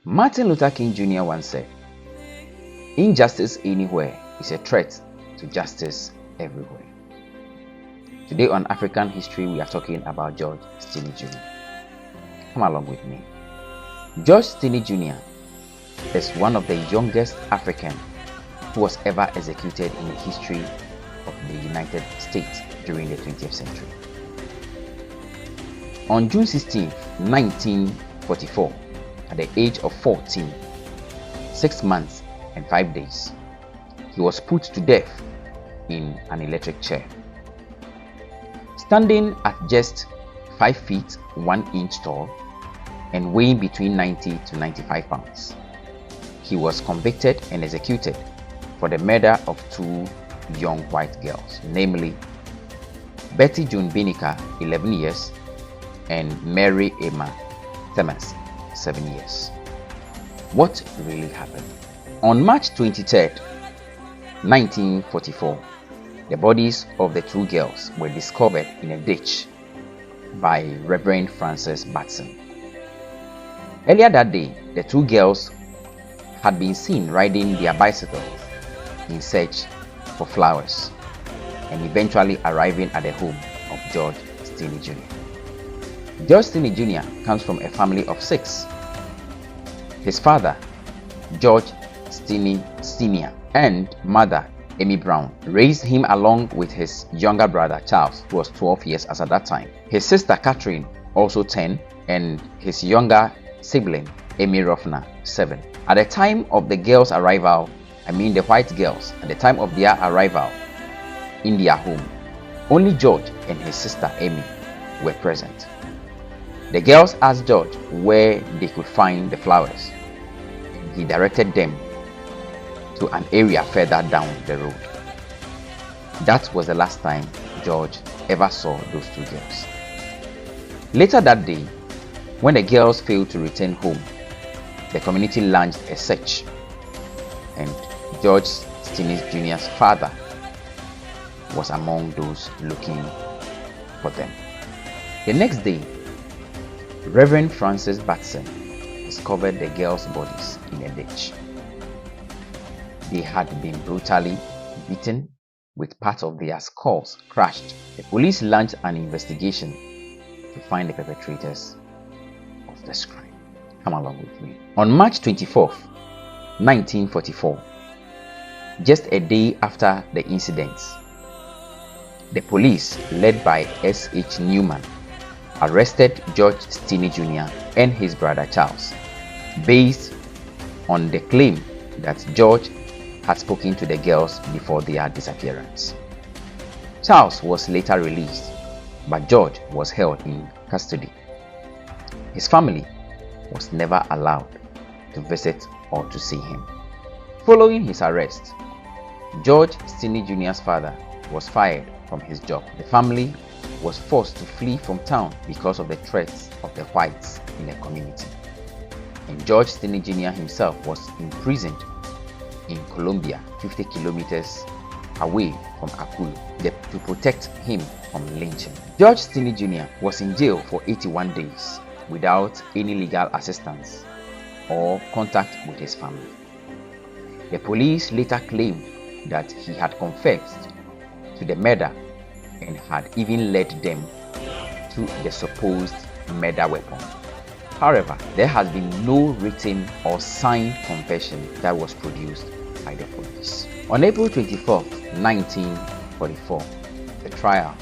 Martin Luther King Jr. once said, "Injustice anywhere is a threat to justice everywhere." Today on African History, we are talking about George Stinney Jr. Come along with me. George Stinney Jr. is one of the youngest Africans who was ever executed in the history of the United States during the 20th century. On June 16, 1944, at the age of 14, 6 months and 5 days, he was put to death in an electric chair. Standing at just 5 feet 1 inch tall and weighing between 90 to 95 pounds, he was convicted and executed for the murder of 2 young white girls, namely Betty June Binnicker, 11 years, and Mary Emma Thomas, 7 years. What really happened? On March 23, 1944, the bodies of the 2 girls were discovered in a ditch by Reverend Francis Batson. Earlier that day, the 2 girls had been seen riding their bicycles in search for flowers and eventually arriving at the home of George Stinney Jr. George Stinney Jr. comes from a family of 6. His father, George Stinney Sr., and mother, Amy Brown, raised him along with his younger brother, Charles, who was 12 years as at that time. His sister, Catherine, also 10, and his younger sibling, Amy Ruffner, 7. At the time of the girls' arrival, the white girls, at the time of their arrival in their home, only George and his sister, Amy, were present. The girls asked George where they could find the flowers. He directed them to an area further down the road. That was the last time George ever saw those 2 girls. Later that day, when the girls failed to return home, the community launched a search, and George Stinney Jr.'s father was among those looking for them. The next day, Reverend Francis Batson discovered the girls' bodies in a ditch. They had been brutally beaten with parts of their skulls crushed. The police launched an investigation to find the perpetrators of this crime. Come along with me. On March 24th, 1944, just a day after the incidents, the police, led by S.H. Newman, arrested George Stinney Jr. and his brother Charles, based on the claim that George had spoken to the girls before their disappearance. Charles was later released, but George was held in custody. His family was never allowed to visit or to see him. Following his arrest, George Stinney Jr.'s father was fired from his job. The family was forced to flee from town because of the threats of the whites in the community. And George Stinney Jr. himself was imprisoned in Colombia, 50 kilometers away from Akulu, to protect him from lynching. George Stinney Jr. was in jail for 81 days without any legal assistance or contact with his family. The police later claimed that he had confessed to the murder and had even led them to the supposed murder weapon. However, there has been no written or signed confession that was produced by the police. On April 24, 1944, the trial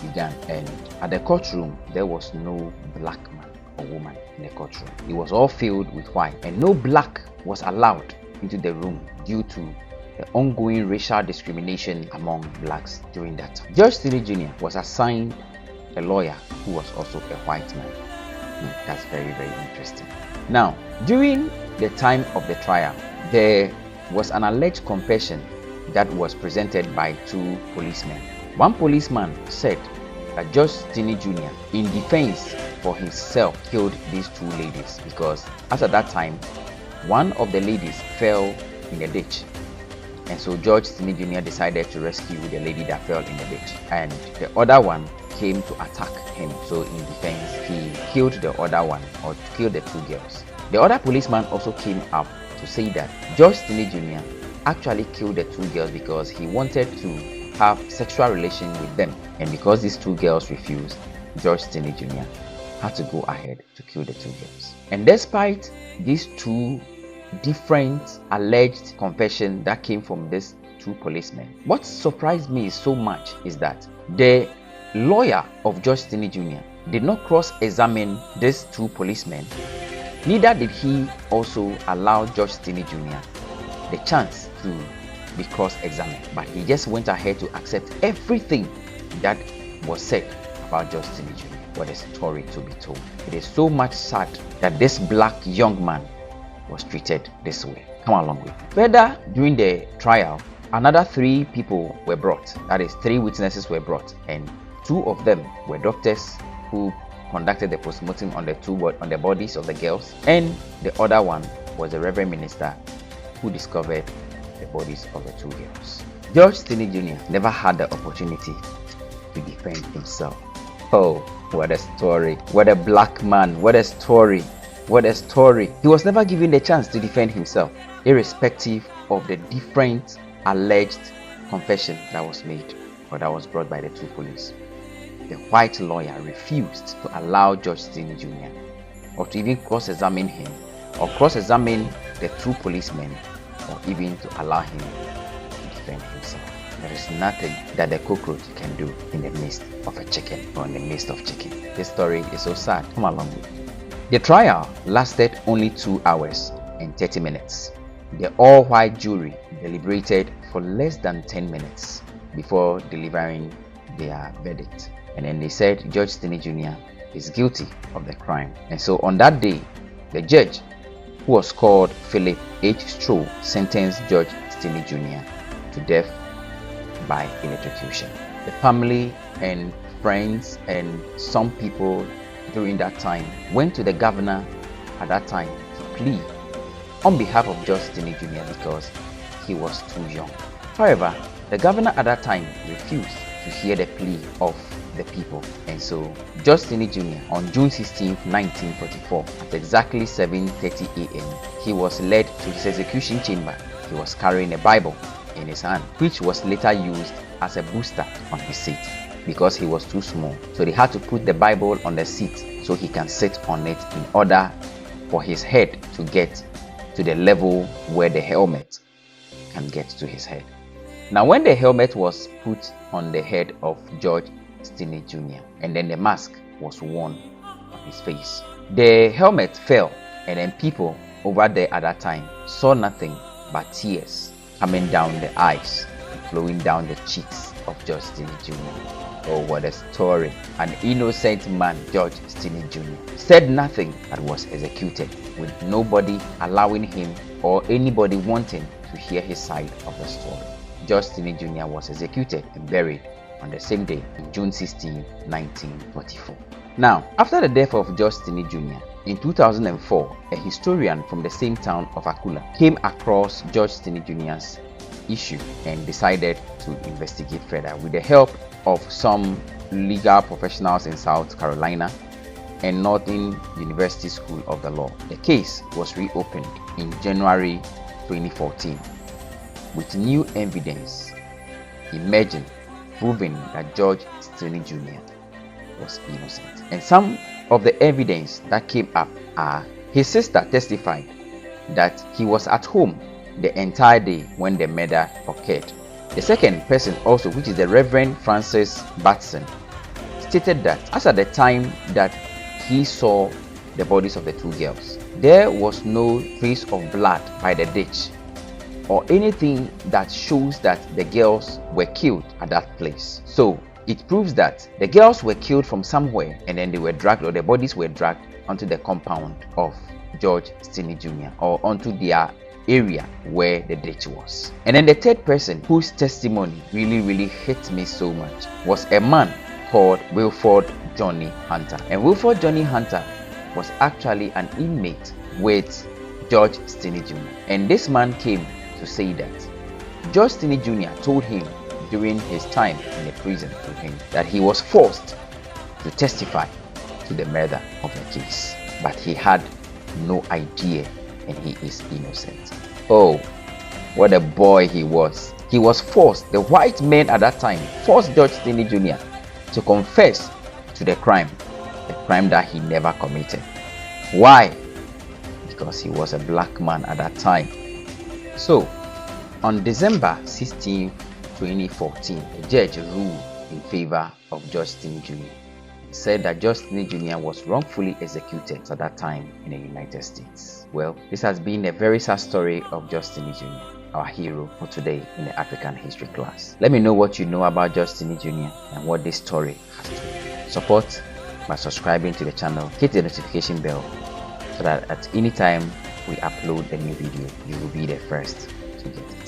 began, and at the courtroom there was no black man or woman in the courtroom. It was all filled with white, and no black was allowed into the room due to the ongoing racial discrimination among blacks during that time. George Stinney Jr. was assigned a lawyer who was also a white man. That's very, very interesting. Now, during the time of the trial, there was an alleged confession that was presented by 2 policemen. One policeman said that George Stinney Jr., in defense for himself, killed these 2 ladies because as at that time, one of the ladies fell in the ditch. And so George Stinney Jr. decided to rescue the lady that fell in the ditch, and the other one came to attack him. So in defense, he killed the other one, or killed the 2 girls. The other policeman also came up to say that George Stinney Jr. actually killed the two girls because he wanted to have sexual relations with them, and because these two girls refused, George Stinney Jr. had to go ahead to kill the two girls. And despite these two different alleged confessions that came from these two policemen, what surprised me so much is that the lawyer of George Stinney Jr. did not cross-examine these two policemen. Neither did he also allow George Stinney Jr. the chance to be cross-examined, but he just went ahead to accept everything that was said about George Stinney Jr. What a story to be told. It is so much sad that this black young man was treated this way. Come along with me. Further, during the trial, another 3 people were brought. That is, 3 witnesses were brought, and 2 of them were doctors who conducted the postmortem on the bodies of the girls, and the other one was the Reverend Minister who discovered the bodies of the 2 girls. George Stinney Jr. never had the opportunity to defend himself. Oh, what a story. What a black man. What a story. What a story. He was never given the chance to defend himself, irrespective of the different alleged confession that was made or that was brought by the 2 police. The white lawyer refused to allow George Stinney Jr. or to even cross-examine him, or cross-examine the 2 policemen, or even to allow him to defend himself. There is nothing that the cockroach can do in the midst of a chicken, or in the midst of chicken. This story is so sad. Come along with me. The trial lasted only 2 hours and 30 minutes. The all-white jury deliberated for less than 10 minutes before delivering their verdict. And then they said George Stinney Jr. is guilty of the crime. And so on that day, the judge, who was called Philip H. Stroh, sentenced George Stinney Jr. to death by electrocution. The family and friends and some people during that time went to the governor at that time to plead on behalf of George Stinney Jr. because he was too young. However, the governor at that time refused to hear the plea of the people, and so George Stinney Jr. on June 16, 1944, at exactly 7:30 a.m., he was led to his execution chamber. He was carrying a Bible in his hand, which was later used as a booster on his seat because he was too small. So they had to put the Bible on the seat so he can sit on it in order for his head to get to the level where the helmet can get to his head. Now, when the helmet was put on the head of George Stinney Jr. and then the mask was worn on his face, the helmet fell, and then people over there at that time saw nothing but tears coming down the eyes and flowing down the cheeks of George Stinney Jr. Oh, what a story. An innocent man, George Stinney Jr., said nothing but was executed, with nobody allowing him or anybody wanting to hear his side of the story. George Stinney Jr. was executed and buried on the same day, in June 16, 1944. Now, after the death of George Stinney Jr., in 2004, a historian from the same town of Akula came across George Stinney Jr.'s issue and decided to investigate further with the help of some legal professionals in South Carolina and Northern University School of the Law. The case was reopened in January 2014 with new evidence emerging proving that George Stinney Jr. was innocent. And some of the evidence that came up are: his sister testified that he was at home the entire day when the murder occurred. The second person also, which is the Reverend Francis Batson, stated that as at the time that he saw the bodies of the 2 girls, there was no trace of blood by the ditch or anything that shows that the girls were killed at that place. So it proves that the girls were killed from somewhere and then they were dragged, or the bodies were dragged onto the compound of George Stinney Jr. or onto their area where the ditch was. And then the third person, whose testimony really hit me so much, was a man called Wilford Johnny Hunter. And Wilford Johnny Hunter was actually an inmate with George Stinney Jr. And this man came to say that George Stinney Jr. told him during his time in the prison with him that he was forced to testify to the murder of the case, but he had no idea and he is innocent. Oh, what a boy he was. He was forced, the white men at that time forced George Stinney Jr. to confess to the crime that he never committed. Why? Because he was a black man at that time. So, on December 16, 2014, a judge ruled in favor of George Stinney Jr. He said that George Stinney Jr. was wrongfully executed at that time in the United States. Well, this has been a very sad story of George Stinney Jr., our hero for today in the African history class. Let me know what you know about George Stinney Jr. and what this story has to do. Support by subscribing to the channel, hit the notification bell so that at any time we upload a new video, you will be the first to get it.